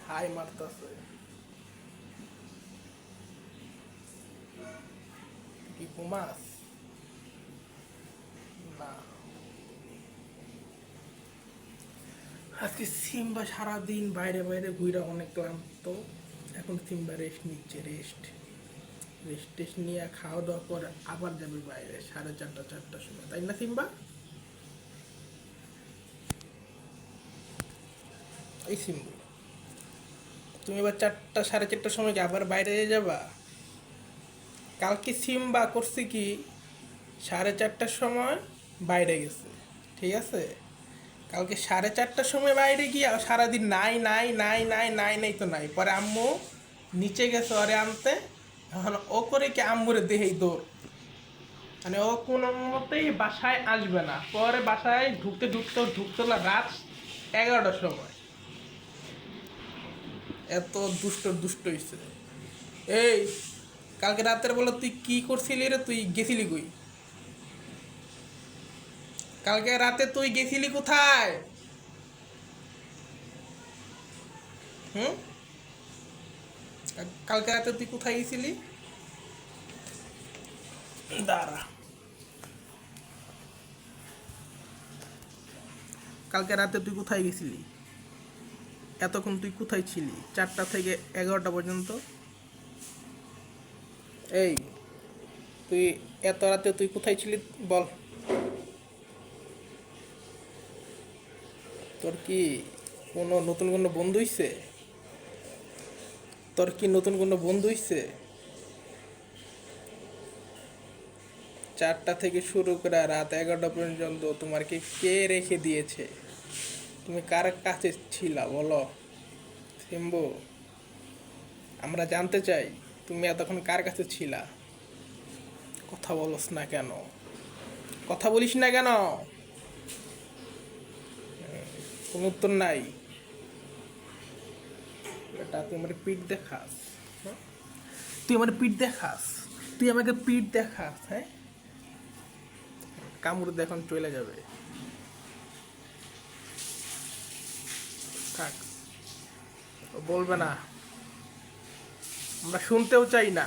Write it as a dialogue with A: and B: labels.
A: High মারতাছে। কি ঘুমাস? না, আজকে সিম্বা সারাদিন বাইরে বাইরে ঘুরে অনেক ক্লান্ত। এখন সিম্বা রেস্ট নিচ্ছে, রেস্ট রেস্ট টেস্ট নিয়ে খাওয়া দাওয়া করে আবার যাবে বাইরে 4:30-4টার সময়, তাই না সিম্বা? এই সিম্বু, তুমি এবার 4টা 4:30টার সময় কি আবার বাইরে যাবা? কালকে সিম্বা করছে কি, 4:30টার সময় বাইরে গেছে, ঠিক আছে? কালকে 4:30টার সময় বাইরে গিয়ে সারাদিন নাই নাই নাই নাই নাই নাই তো নাই, পরে আম্মু নিচে গেছে ওরে আনতে। এখন ও করে কি আম্মুরে দেহেই দৌড়, মানে ও কোনো মতেই বাসায় আসবে না। পরে বাসায় ঢুকতে ঢুকতে ঢুকতে হলো রাত 11টার সময়। এত দুষ্ট দুষ্ট হইছে। এই, কালকে রাতের বলে তুই কি করছিলি রে? তুই গেছিলি কই? কালকে রাতে তুই গেছিলি কোথায়? হুম? কালকে রাতে তুই কোথায় গেছিলি? দাঁড়া, কালকে রাতে তুই কোথায় গেছিলি? এতক্ষণ তুই কোথায় ছিলি 4টা থেকে 11টা পর্যন্ত? এই, তুই এত রাতে তুই কোথায় ছিলি বল? তোর কি কোনো নতুন কোনো বন্ধু হইছে? তোর কি নতুন কোনো বন্ধু হইছে? 4টা থেকে শুরু করে রাত 11টা পর্যন্ত তোমার কি কে রেখে দিয়েছে? তুমি কার কাছে ছিলা বলো সিম্বু? আমরা জানতে চাই তুমি এতক্ষণ কার কাছে ছিলা। কথা বলস না কেন? কথা বলিস না কেন? কোনো উত্তর নাই। এটা তুই আমার পিঠ দেখাস? হ্যাঁ? তুই আমার পিঠ দেখাস? তুই আমাকে পিঠ দেখাস? হ্যাঁ, কামড় দিয়ে এখন চলে যাবে। থাক, ও বলবে না, আমরা শুনতেও চাই না।